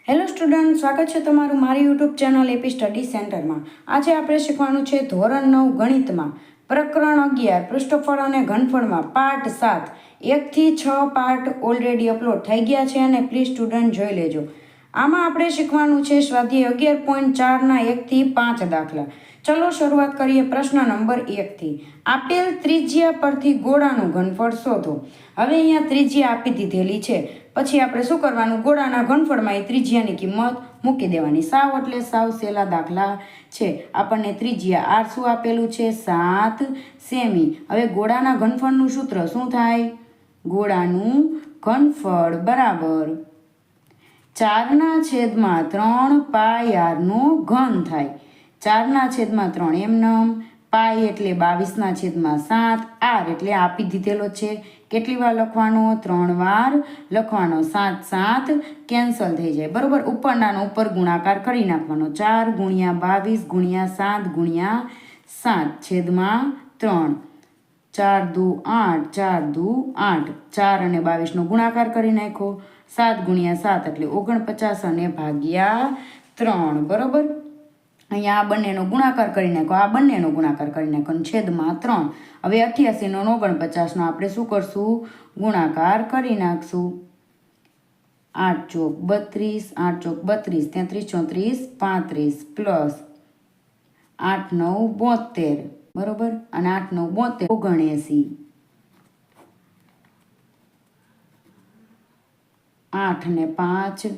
Hello student, સ્વાગત છે તમારું મારી યુટ્યુબ ચેનલ એપી સ્ટડી સેન્ટરમાં. આજે આપણે શીખવાનું છે ધોરણ 9 ગણિતમાં પ્રકરણ 11 પૃષ્ઠફળ અને ઘનફળમાં પાર્ટ 7. 1 થી 6 પાર્ટ ઓલરેડી અપલોડ થઈ ગયા છે અને પ્લીઝ સ્ટુડન્ટ જોઈ લેજો. આમાં આપણે શીખવાનું છે સ્વાધ્યાય 11.4ના 1 થી 5 દાખલા. ચલો શરૂઆત કરીએ પ્રશ્ન નંબર 1 થી. આપેલ ત્રિજ્યા પરથી ગોળાનું ઘનફળ શોધો. હવે અહીંયા ત્રિજ્યા આપી દીધેલી છે. પછી આપણે શું કરવાનું, ગોળાના ઘનફળમાં એ ત્રિજ્યાની કિંમત મૂકી દેવાની. સાવ એટલે સાવ સહેલા દાખલા છે. આપણને ત્રિજ્યા આર શું આપેલું છે, 7 સેમી. હવે ગોળાના ઘનફળનું સૂત્ર શું થાય, ગોળાનું ઘનફળ બરાબર 4/3 પાઈ આરનો ઘન થાય. 4/3 એમનેમ, પાઈ એટલે 22/7, આર એટલે આપી દીધેલો છે. કેટલી વાર લખવાનો, 3 વાર લખવાનો. 7 7 કેન્સલ થઈ જાય બરોબર. ઉપરનાનો ઉપર ગુણાકાર કરી નાખવાનો. 4 × 22 × 7 × 7/3. 4 દુ 8, 4 દુ 8. 4 અને 22નો ગુણાકાર કરી નાખો. 7 × 7 એટલે 49 અને ભાગ્યા 3 બરોબર. અહીંયા આ બંનેનો ગુણાકાર કરી નાખો, આ બંનેનો ગુણાકાર કરી નાખો અને છેદમાં 3. હવે 88 નો 49નો આપણે શું કરશું, ગુણાકાર કરી નાખશું. 8 ચોક 32, 8 ચોક 32, 33 34 35 પ્લસ 8 9 72 બરોબર. અને 8 9 72 79. 8 ને 5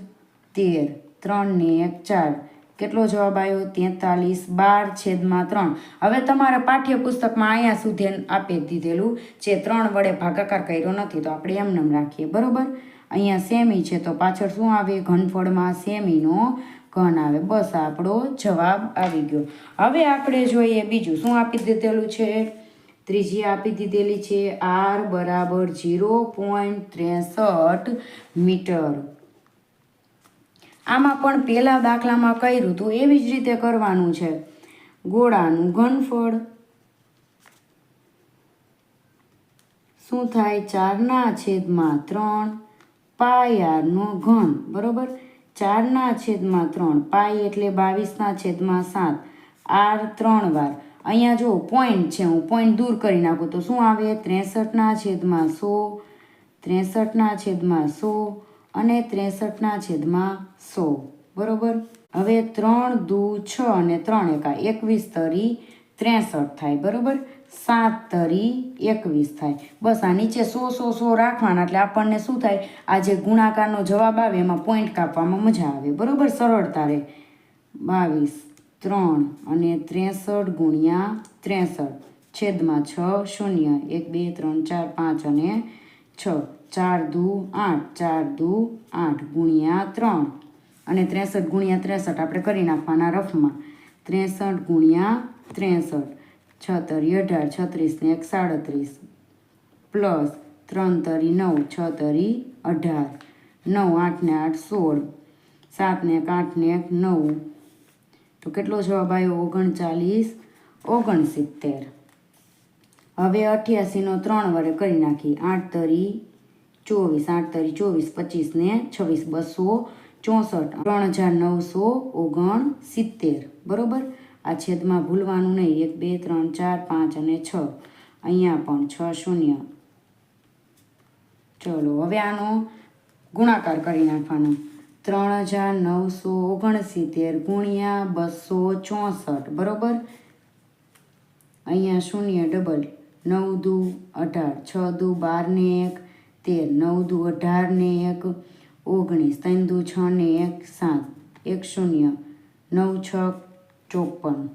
13, 3 ને 1 4. કેટલો જવાબ આવ્યો, 43. 12/3. હવે તમારા પાઠ્યપુસ્તકમાં અહીંયા સુધી આપી દીધેલું છે, 3 વડે ભાગાકાર કર્યો નથી તો આપણે એમને રાખીએ બરોબર. અહીંયા સેમી છે તો પાછળ શું આવે, ઘનફળમાં સેમીનો ઘન આવે. બસ આપણો જવાબ આવી ગયો. હવે આપણે જોઈએ બીજું શું આપી દીધેલું છે. ત્રિજ્યા આપી દીધેલી છે આર બરાબર 0.63 મીટર. આમાં પણ પહેલા દાખલામાં કર્યું હતું એવી જ રીતે કરવાનું છે. ગોળાનું ઘનફળ શું થાય, 4/3 પાઈ આરનો ઘન બરોબર. 4/3 પાઈ એટલે 22/7, આર 3 વાર. અહીંયા જો પોઈન્ટ છે, હું પોઈન્ટ દૂર કરી નાખું તો શું આવે, 63/100, 63/100 અને 63/100 બરોબર. હવે 3 દુ 6 અને 3 એકા 21 તરી 63 થાય બરોબર. 7 તરી 21 થાય. બસ આ નીચે 100 રાખવાના એટલે આપણને શું થાય, આ જે ગુણાકારનો જવાબ આવે એમાં પોઈન્ટ કાપવામાં મજા આવે બરોબર, સરળતા રહે. 22 3 અને 63 × 63 છેદમાં 6 0 1 2 3 4 5 અને 6. 4 દુ 8, 4 દુ 8 ગુણ્યા 3 અને 63 × 63 આપણે કરી નાખવાના રફમાં. 63 × 63 6 તરી 18, 36 ને 1 37 પ્લસ 3 તરી 9, 6 તરી 18, 9 8 ને 8 16, 7 ને 1 8 ને 1 9. તો કેટલો જવાબ આવ્યો, 39 69. હવે 88 નો 3 વડે કરી નાખી. 8 તરી 24, 8 તરી 24, 25 ને 26 264, 3969 બરોબર. આ છેદમાં ભૂલવાનું નહીં, 1 2 3 4 5 અને 6. અહીંયા પણ 6 0. ચલો હવે આનો ગુણાકાર કરી નાખવાનો. 3969 ગુણ્યા 264 બરોબર. અહીંયા 0 ડબલ. 9 દુ 18, 6 દુ 12 ને 1 13, 9 દુ 18 ને 1 19, 3 દુ 6 ને 1 7, 1 0, 9 6 54,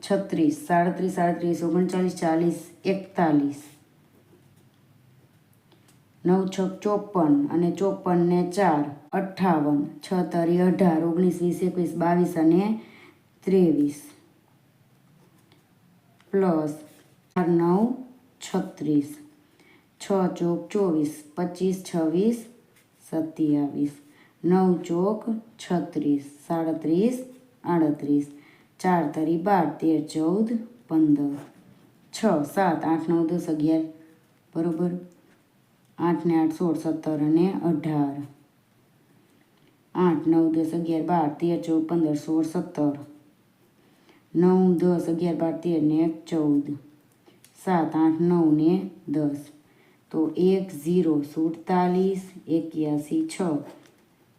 36 37 38 39 40 41, 9 6 54 અને 54 ને 4 58, 6 તરી 18 19 20 21 22 અને 23 પ્લસ 4 9 36, 6 ચોક 24 25 26 27, 9 ચોક 36 37 38, 4 તરી 12 13 14 15, 6 7 8 9 10 11 બરોબર. 8 ને 8 16 17 અને 18 8 9 10 11 12 13 14 15 16 17 9 10 11 12 13 ને 14 7 8 9 ને 10 તો 1 0 47 81 6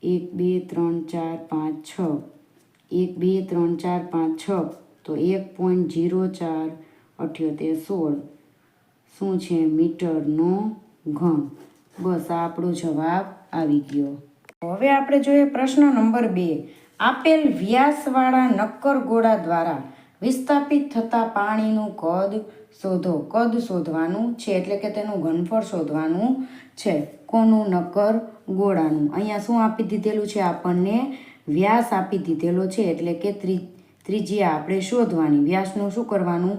1 2 3 4 5 6 1 2 3 4 5 6 તો 1.04 78 16 શું છે મીટરનો ઘન. બસ આ આપણો જવાબ આવી ગયો. હવે આપણે જોઈએ પ્રશ્ન નંબર 2. આપેલ વ્યાસવાળા નક્કર ગોળા દ્વારા વિસ્થાપિત થતા પાણીનું કદ શોધો. કદ શોધવાનું છે એટલે કે તેનું ઘનફળ શોધવાનું છે. કોનું? નક્કર ગોળાનું. અહીંયા શું આપી દીધેલું છે? આપણને વ્યાસ આપી દીધેલો છે એટલે કે ત્રિજ્યા આપણે શોધવાની. વ્યાસનું શું કરવાનું?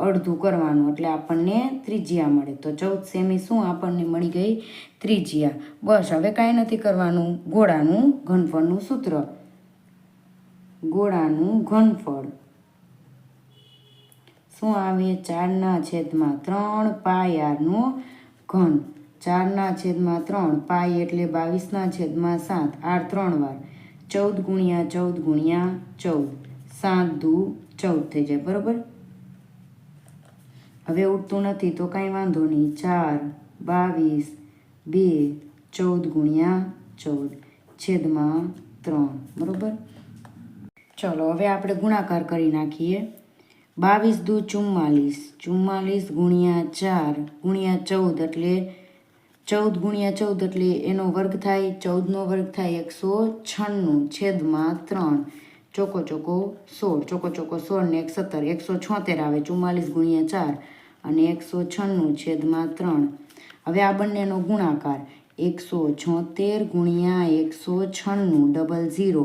અડધું કરવાનું એટલે આપણને ત્રિજ્યા મળે. તો 14 સેમી શું આપણને મળી ગઈ? ત્રિજ્યા. બસ હવે કાંઈ નથી કરવાનું. ગોળાનું ઘનફળનું સૂત્ર. ગોળાનું ઘનફળ શું આવે? 4/3 પાઈ આરનો ઘન. 4/3 પાઈ એટલે 22/7. આર 3 વાર 14 × 14 × 14 7 દુ 14 થઈ જાય. બરાબર. હવે ઉઠતું નથી તો કાંઈ વાંધો નહીં. 4 22 2 14 × 14 બરાબર. ચલો હવે આપણે ગુણાકાર કરી નાખીએ. 22 દુ 44 44 × 4 × 14 એટલે 14 × 14 એટલે એનો વર્ગ થાય. 14નો વર્ગ થાય 196/3 ચોકો ચોકો 16 ચોકો ચોકો 16 ને 1 17 176 આવે. 44 × 4 અને 196/3. હવે આ બંનેનો ગુણાકાર 176 × 196 00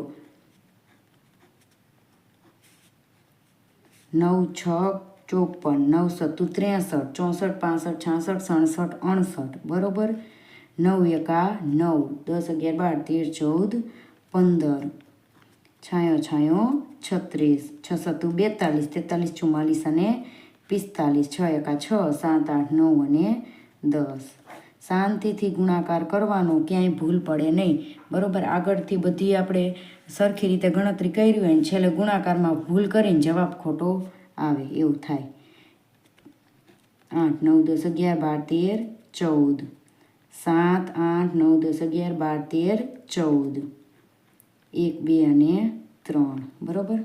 9 6 54 9 7 63 64 65 66 67 68 બરાબર. 9 એકા 9 10 11 12 13 14 15 છાયો 36 6 7 42 43 44 અને 45 6 એકા 6 7 8 9 અને 10. શાંતિથી ગુણાકાર કરવાનો, ક્યાંય ભૂલ પડે નહીં. બરાબર. આગળથી બધી આપણે સરખી રીતે ગણતરી કરી હોય ને છેલ્લે ગુણાકારમાં ભૂલ કરીને જવાબ ખોટો આવે એવું થાય. 8 9 10 11 12 13 14 7 8 9 10 11 12 13 14 1 2 અને 3 બરાબર.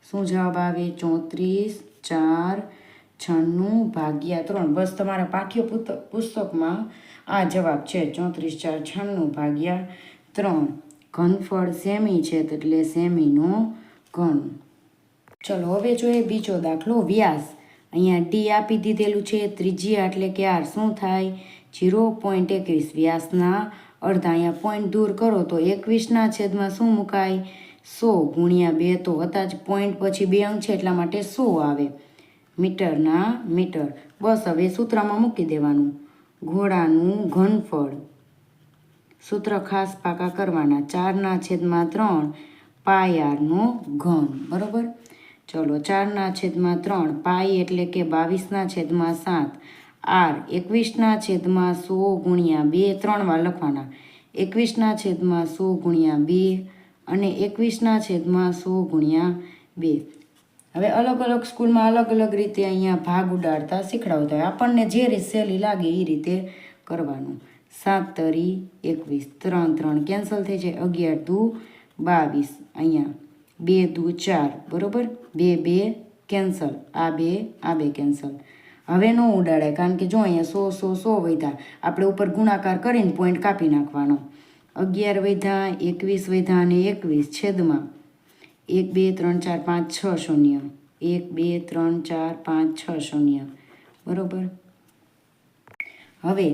શું જવાબ આવે? 34 4 96 3. બસ તમારા પાઠ્ય પુસ્તકમાં આ જવાબ છે. 34 4 96 3. ઘનફળ સેમી છે એટલે સેમીનો ઘન. ચલો હવે જોઈએ બીજો દાખલો. વ્યાસ અહીંયા ડી આપી દીધેલું છે. ત્રિજ્યા એટલે કે આર શું થાય? 0.21. વ્યાસના અડધા. અહીંયા પોઈન્ટ દૂર કરો તો 21/માં શું મુકાય? 100 × 2 તો હતા જ પોઈન્ટ પછી 2 અંક છે એટલા માટે 100 આવે. મીટરના મીટર. બસ હવે સૂત્રમાં મૂકી દેવાનું. ઘોડાનું ઘનફળ. સૂત્ર ખાસ પાકા કરવાના. 4/3 પાઈ આરનો ઘન. બરાબર. ચલો 4/3 પાઈ એટલે કે 22/7. આર 21/100 × 2 3 વાર લખવાના. 21/100 × 2 અને 21/100 × 2. હવે અલગ અલગ સ્કૂલમાં અલગ અલગ રીતે અહીંયા ભાગ ઉડાડતા શીખડાવતા હોય. આપણને જે રીતે સહેલી લાગે એ રીતે કરવાનું. 7 તરી 21 3 3 કેન્સલ થઈ જાય. 11 દુ 22 અહીંયા 2 દુ 4 બરાબર. 2 2 કેન્સલ. આ બે કેન્સલ. હવે ન ઉડાડે કારણ કે જો અહીંયા 100 વધ્યા. આપણે ઉપર ગુણાકાર કરીને પોઈન્ટ કાપી નાખવાનો. 11 વધ્યા 21 વધ્યા અને 21 છેદમાં 1 2 3 4 5 6 શૂન્ય 1 2 3 4 5 6 શૂન્ય બરાબર. હવે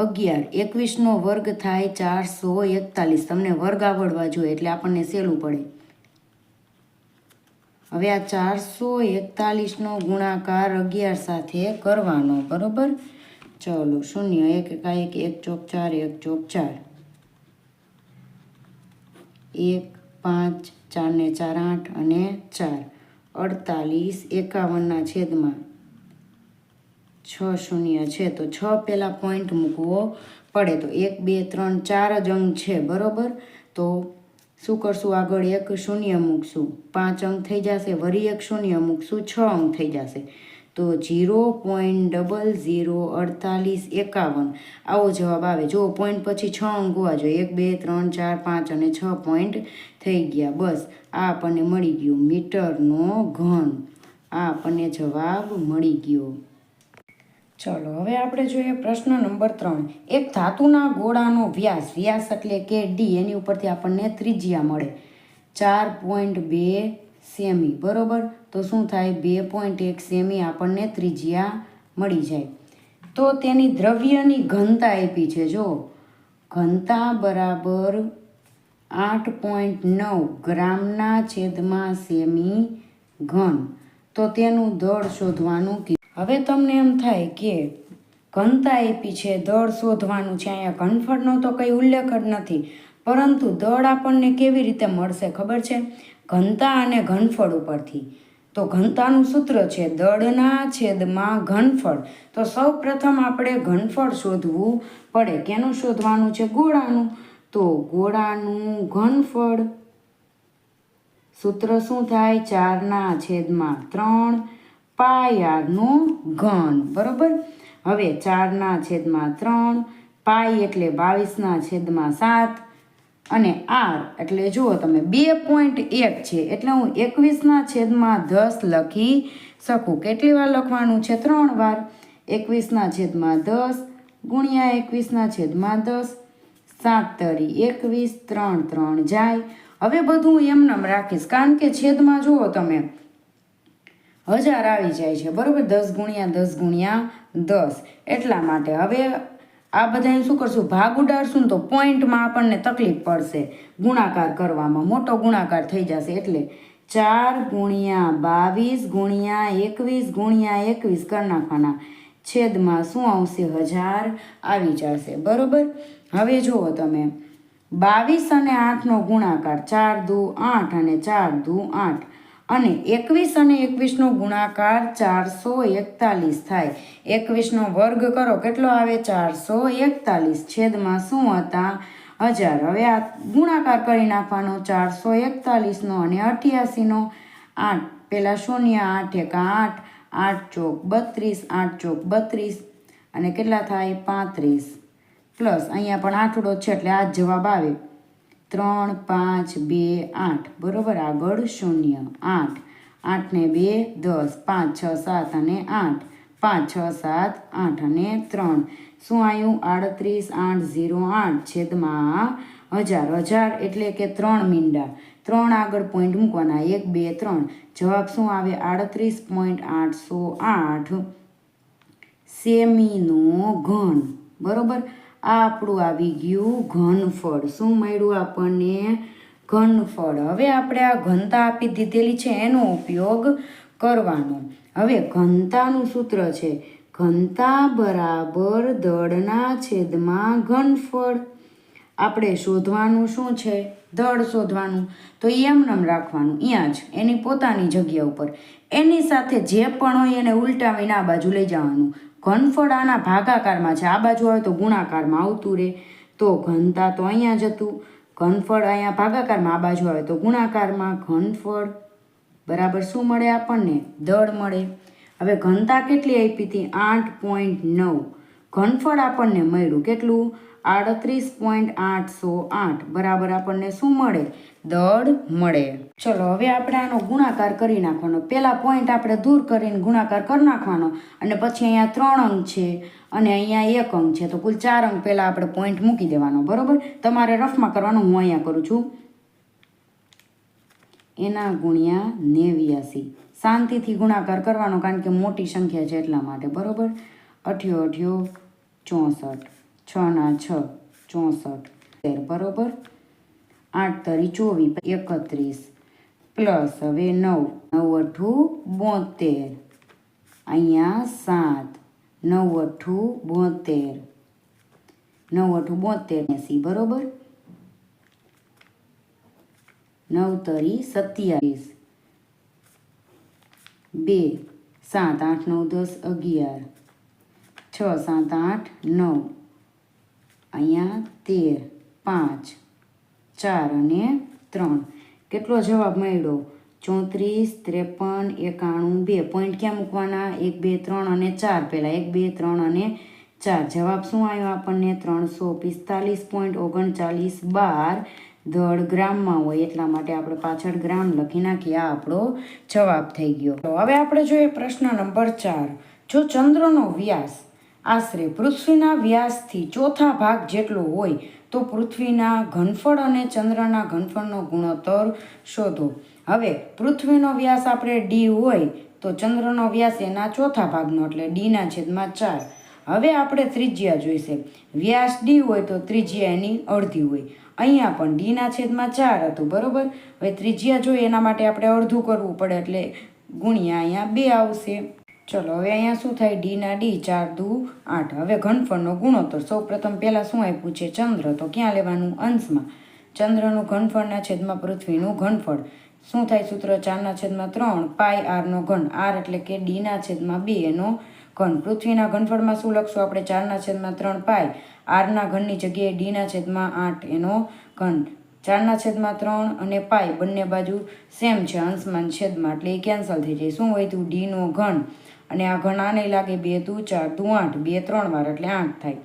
11 21નો વર્ગ થાય 441. તમને વર્ગ આવડવા જોઈએ એટલે આપણને સહેલું પડે. હવે આ 441નો ગુણાકાર 11 સાથે કરવાનો. બરાબર. ચલો 0 1 1 1 ચોક 4 1 ચોક 4 1 5 4 ને 4 8 અને 4 48 51/6 શૂન્ય છે તો 6 પહેલાં પોઈન્ટ મૂકવો પડે. તો 1 2 3 4 જ અંક છે. બરાબર. તો શું કરશું? આગળ એક શૂન્ય મૂકશું, 5 અંક થઈ જશે. વળી એક શૂન્ય મૂકશું, 6 અંક થઈ જશે. તો 0.004851 આવો જવાબ આવે. જો પોઈન્ટ પછી 6 અંક હોવા જોઈએ. 1 2 3 4 5 અને 6 પોઈન્ટ થઈ ગયા. બસ આ આપણને મળી ગયું મીટરનો ઘન. આ આપણને જવાબ મળી ગયો. ચલો હવે આપણે જોઈએ પ્રશ્ન નંબર 3. એક ધાતુના ગોળાનો વ્યાસ એટલે કે ડી, એની ઉપરથી આપણને ત્રિજ્યા મળે 4.2 સેમી. બરોબર, તો શું થાય? 2.1 સેમી આપણને ત્રિજ્યા મળી જાય. તો તેની દ્રવ્યની ઘનતા આપી છે. જો ઘનતા બરાબર 8.9 ગ્રામના છેદમાં સેમી ઘન. તો તેનું દળ શોધવાનું કીધું. હવે તમને એમ થાય કે ઘનતા આપી છે, દળ શોધવાનું છે. અહીંયા ઘનફળનો તો કંઈ ઉલ્લેખ જ નથી, પરંતુ દળ આપણને કેવી રીતે મળશે ખબર છે? ઘનતા અને ઘનફળ ઉપરથી. તો ઘનતાનું સૂત્ર છે દળના છેદમાં ઘનફળ. તો સૌ પ્રથમ આપણે ઘનફળ શોધવું પડે. કેનું શોધવાનું છે? ગોળાનું. તો ગોળાનું ઘનફળ સૂત્ર શું થાય? 4/3 પાઈ આરનું ઘન. બરોબર, હવે 4/3 પાઈ એટલે 22/7 અને આર એટલે જુઓ તમે 2.1 છે, એટલે હું 21/10 લખી શકું. કેટલી વાર લખવાનું છે? 3 વાર. 21/10 ગુણ્યા 21/10, 7 તરી 21, 3 3 જાય. હવે બધું હું એમનેમ રાખીશ, કારણ કે છેદમાં જુઓ તમે 1000 આવી જાય છે. બરાબર, 10 ગુણ્યા 10 ગુણ્યા 10 એટલા માટે. હવે આ બધાને શું કરશું? ભાગ ઉડાડશું ને તો પોઈન્ટમાં આપણને તકલીફ પડશે. ગુણાકાર કરવામાં મોટો ગુણાકાર થઈ જશે. એટલે 4 ગુણ્યા 22 ગુણ્યા 21 ગુણ્યા 21 કરી નાખવાના. છેદમાં શું આવશે? 1000 આવી જશે. બરોબર, હવે જુઓ તમે 22 અને 8નો ગુણાકાર 4 દુ 8 અને 4 દુ 8 અને 21 અને 21નો ગુણાકાર 441 થાય. 21નો વર્ગ કરો કેટલો આવે? 441. છેદમાં શું હતા? 1000. હવે આ ગુણાકાર કરી નાખવાનો 441નો અને 88નો. 8 પેલા શૂન્ય, 8 એકા 8, 8 ચોક 32, 8 ચોક 32 અને કેટલા થાય? 35 પ્લસ અહીંયા પણ આઠડો છે એટલે આ જ જવાબ આવે. 3 5 2 8. બરોબર, આગળ 0 8, 8 ને 2 10, 5 6 7 અને 8, 5 6 7 8 અને 3. શું આવ્યું? 38,808 છેદમાં 1000. 1000 એટલે કે 3 મીંડા. 3 આગળ પોઈન્ટ મૂકવાના, 1 2 3. જવાબ શું આવે? 38.808 સેમીનો ઘન. બરોબર, આ આપણું આવી ગયું ઘનફળ. શું મળ્યું આપણને? ઘનફળ. હવે આપણે આ ઘનતા આપી દીધેલી છે એનો ઉપયોગ કરવાનો. હવે ઘનતાનું સૂત્ર છે ઘનતા બરાબર દળના છેદમાં ઘનફળ. આપણે શોધવાનું શું છે? દળ શોધવાનું. તો એમનેમ રાખવાનું અહીંયા જ, એની પોતાની જગ્યા ઉપર. એની સાથે જે પણ હોય એને ઉલટાવીને આ બાજુ લઈ જવાનું. ઘનફળ આના ભાગાકારમાં છે, આ બાજુ આવે તો ગુણાકારમાં આવતું રહે. તો ઘનતા તો અહીંયા જ હતું, ઘનફળ અહીંયા ભાગાકારમાં, આ બાજુ આવે તો ગુણાકારમાં. ઘનફળ બરાબર શું મળે આપણને? દળ મળે. હવે ઘનતા કેટલી આપી હતી? 8.9. ઘનફળ આપણને મળ્યું કેટલું? 38.808. બરાબર આપણને શું મળે? દળ મળે. ચલો હવે આપણે આનો ગુણાકાર કરી નાખવાનો. પહેલા પોઈન્ટ આપણે દૂર કરીને ગુણાકાર કરી નાખવાનો અને પછી અહીંયા 3 અંક છે અને અહીંયા 1 અંક છે, તો કુલ 4 અંક પહેલાં આપણે પોઈન્ટ મૂકી દેવાનો. બરાબર, તમારે રફમાં કરવાનું, હું અહીંયા કરું છું. એના ગુણ્યા 89. શાંતિથી ગુણાકાર કરવાનો, કારણ કે મોટી સંખ્યા છે એટલા માટે. બરાબર, 8 8 64, 6 ના 6 64. બરાબર, 8 તરી 24, 31 પ્લસ હવે 9, 9 8 72. અહીંયા 7, 9 8 72, 9 8 72 80. બરાબર, 9 તરી 27, 2 7 8 9 10 11, 6 7 8 9, અહીંયા 13, 5 4 અને 3. કેટલો જવાબ મળ્યો? 34, 53, 91, 2. પોઈન્ટ ક્યાં મૂકવાના? 1, 2, 3 અને 4 પહેલાં. 1, 2, 3 અને 4. જવાબ શું આવ્યો આપણને? 345.39 બાર દળ ગ્રામમાં હોય એટલા માટે આપણે પાછળ ગ્રામ લખી નાખીએ. આ આપણો જવાબ થઈ ગયો. તો હવે આપણે જોઈએ પ્રશ્ન નંબર 4. જો ચંદ્રનો વ્યાસ આશરે પૃથ્વીના વ્યાસથી ચોથા ભાગ જેટલો હોય તો પૃથ્વીના ઘનફળ અને ચંદ્રના ઘનફળનો ગુણોત્તર શોધો. હવે પૃથ્વીનો વ્યાસ આપણે ડી હોય તો ચંદ્રનો વ્યાસ એના ચોથા ભાગનો એટલે ડીના છેદમાં 4. હવે આપણે ત્રિજ્યા જોઈશે. વ્યાસ ડી હોય તો ત્રિજ્યા એની અડધી હોય. અહીંયા પણ ડીના છેદમાં 4 હતું, બરાબર. હવે ત્રિજ્યા જોઈએ એના માટે આપણે અડધું કરવું પડે એટલે ગુણ્યા અહીંયા 2 આવશે. ચલો હવે અહીંયા શું થાય? ડીના ડી 4 દુ 8. હવે ઘનફળનો ગુણોત્તર સૌ પ્રથમ પહેલાં શું આપ્યું છે? ચંદ્ર. તો ક્યાં લેવાનું? અંશમાં. ચંદ્રનું ઘનફળના છેદમાં પૃથ્વીનું ઘનફળ શું થાય? સૂત્ર 4/3 પાઈ આરનો ઘન. આર એટલે કે ડીના છેદમાં 2 એનો ઘન. પૃથ્વીના ઘનફળમાં શું લખશું આપણે? 4/3 પાઈ આરના ઘનની જગ્યાએ ડીના છેદમાં 8 એનો ઘન. 4/3 અને પાઈ બંને બાજુ સેમ છે અંશમાં છેદમાં એટલે એ કેન્સલ થઈ જાય. શું હોય તું? ડીનો ઘન અને આ ઘન આને લાગે 2 દુ 4 દુ 8. 2 3 વાર એટલે 8 થાય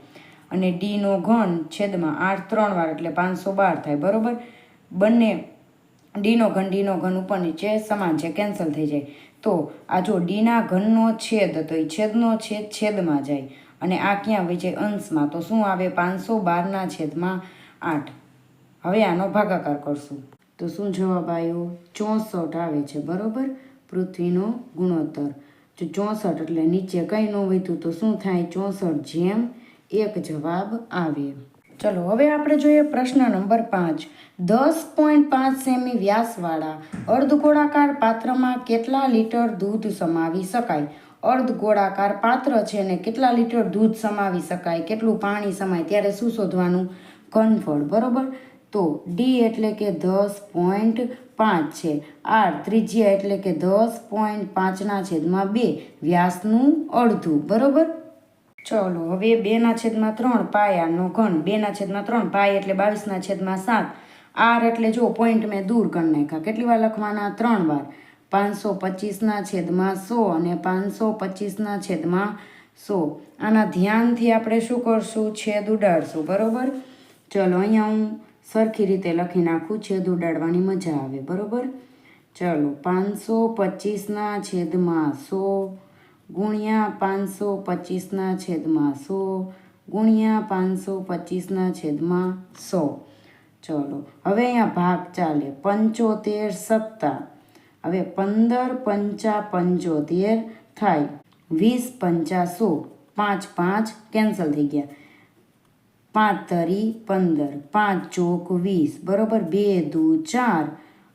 અને ડીનો ઘન છેદમાં 8 3 વાર એટલે 512 થાય, બરાબર. બંને ડીનો ઘન ઉપર નીચે સમાન છે, કેન્સલ થઈ જાય. તો આ જો ડીના ઘનનો છેદ તો એ છેદનો છેદ છેદમાં જાય અને આ ક્યાં હોય છે? અંશમાં. તો શું આવે? 512/8. હવે આનો ભાગાકાર કરશું તો શું જવાબ આવ્યો? 64 આવે છે, બરાબર. પૃથ્વીનો ગુણોત્તર જો 64 એટલે નીચે કંઈ ન વધ્યું તો શું થાય? 64/1 જવાબ આવે. ચલો હવે આપણે જોઈએ પ્રશ્ન નંબર 5. 10.5 સેમી વ્યાસવાળા અર્ધગોળાકાર પાત્રમાં કેટલા લીટર દૂધ સમાવી શકાય? અર્ધગોળાકાર પાત્ર છે ને કેટલા લીટર દૂધ સમાવી શકાય, કેટલું પાણી સમાય, ત્યારે શું શોધવાનું? ઘનફળ, બરાબર. તો ડી એટલે કે 10.5 છે. આર ત્રિજ્યા એટલે કે 10.5/2 વ્યાસનું અડધું, બરાબર. ચલો હવે 2/3 પાઈ આરનો ઘન. 2/3 પાઈ એટલે 22/7. આર એટલે જો પોઈન્ટ મેં દૂર કરી નાખ્યા. કેટલી વાર લખવાના? 3 વાર. 525/100 અને 525/100. આના ધ્યાનથી આપણે શું કરશું? છેદ ઉડાડશું, બરાબર. ચલો અહીંયા હું સરખી રીતે લખી નાખું, છેદ ઉડાડવાની મજા આવે, બરાબર. ચલો 525/100 ગુણ્યા 525/100 ગુણ્યા 525/100. ચલો હવે અહીંયા ભાગ ચાલે. 75 સત્તા. હવે 15 પંચા 75 થાય. 20 પંચા 100. 5 5 કેન્સલ થઈ ગયા. 5 તરી 15. 5 ચોક 20, બરાબર. 2 દુ 4.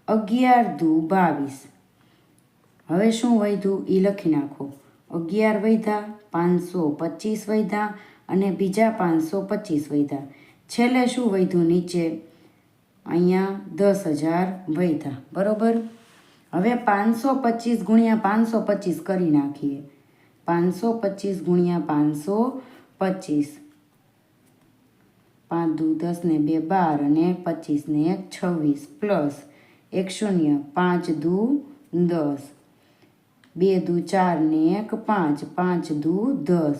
11 દુ 22. હવે શું વધ્યું એ લખી નાખો. 11 વધ્યા, 525 વધ્યા અને બીજા 525 વધ્યા. છેલ્લે શું વધ્યું? નીચે અહીંયા 10,000 વધ્યા, બરાબર. હવે 525 ગુણ્યા 525 કરી નાખીએ. 525 ગુણ્યા 525. 5 દુ 10 ને 2 12 અને 25 ને 1 26 પ્લસ 1 0. 5 દુ 10. 2 દુ 4 ને 1 5. 5 દુ 10.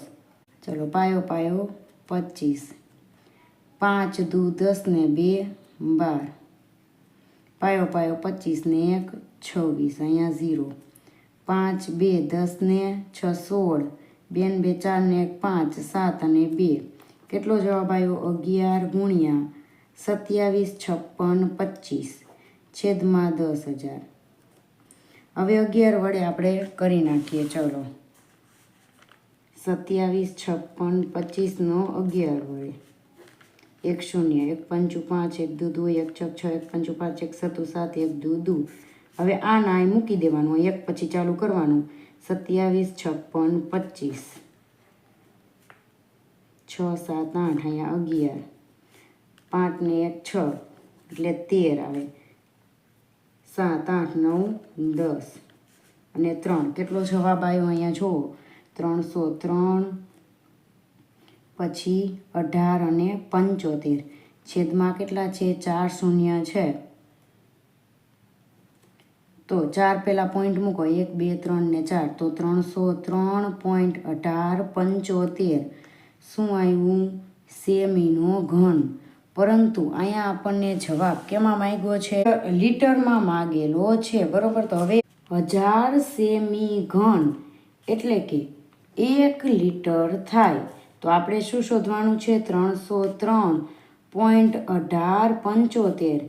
ચલો પાયો પાયો 25. 5 દુ 10 ને 2 12. પાયો પાયો 25 ને 1 26. અહીંયા 0. 5 2 10 ને 6 16. 2 ને 2 4 ને 1 5 7 અને 2. કેટલો જવાબ આવ્યો? 11 ગુણ્યા 27 56 25 છેદમાં 10,000. હવે 11 વડે આપણે કરી નાખીએ. ચલો 27 56 25 નો 11 વડે. 1 0. 1 5 5 1 2 1 6 6 1 5 5 1 7 7 1 2 2. હવે આ ના મૂકી દેવાનું, એક પછી ચાલુ કરવાનું. 27 56 25 6 7 8 અહીંયા 11. 5 ને 1 6 એટલે 13 આવે. 7 8 9 10 અને 3. કેટલો જવાબ આવ્યો અહીંયા જુઓ? 303 પછી 18 અને 75. છેદમાં કેટલા છે? 4 શૂન્ય છે તો 4 પહેલાં પોઈન્ટ મૂકો 1 2 3 ને 4 તો 303.1875 શું આવ્યું સેમીનો ઘન. પરંતુ અહીંયા આપણને જવાબ કેમાં માંગ્યો છે લીટરમાં માગેલો છે બરોબર. તો હવે 1000 સેમી ઘન એટલે કે 1 લીટર થાય. તો આપણે શું શોધવાનું છે 303.1875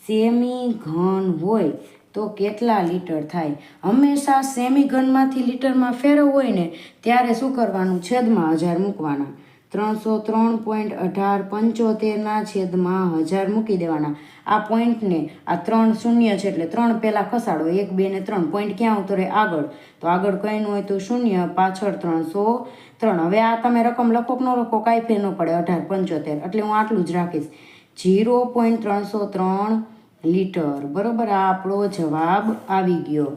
સેમી ઘન હોય તો કેટલા લીટર થાય. હંમેશા સેમી ઘનમાંથી લીટરમાં ફેરવવું હોય ને ત્યારે શું કરવાનું છેદમાં 1000 મૂકવાના. 303.1875 છેદમાં 1000 મૂકી દેવાના. આ પોઈન્ટને આ 3 શૂન્ય છે એટલે 3 પહેલાં ખસાડો 1 2 ને 3 પોઈન્ટ ક્યાં ઉતરે આગળ. તો આગળ કંઈ ન હોય તો શૂન્ય પાછળ 303. હવે આ તમે રકમ લખો કે ન લખો કાંઈ ફેર ન પડે 1875 એટલે હું આટલું જ રાખીશ 0.303 લીટર બરોબર. આ આપણો જવાબ આવી ગયો.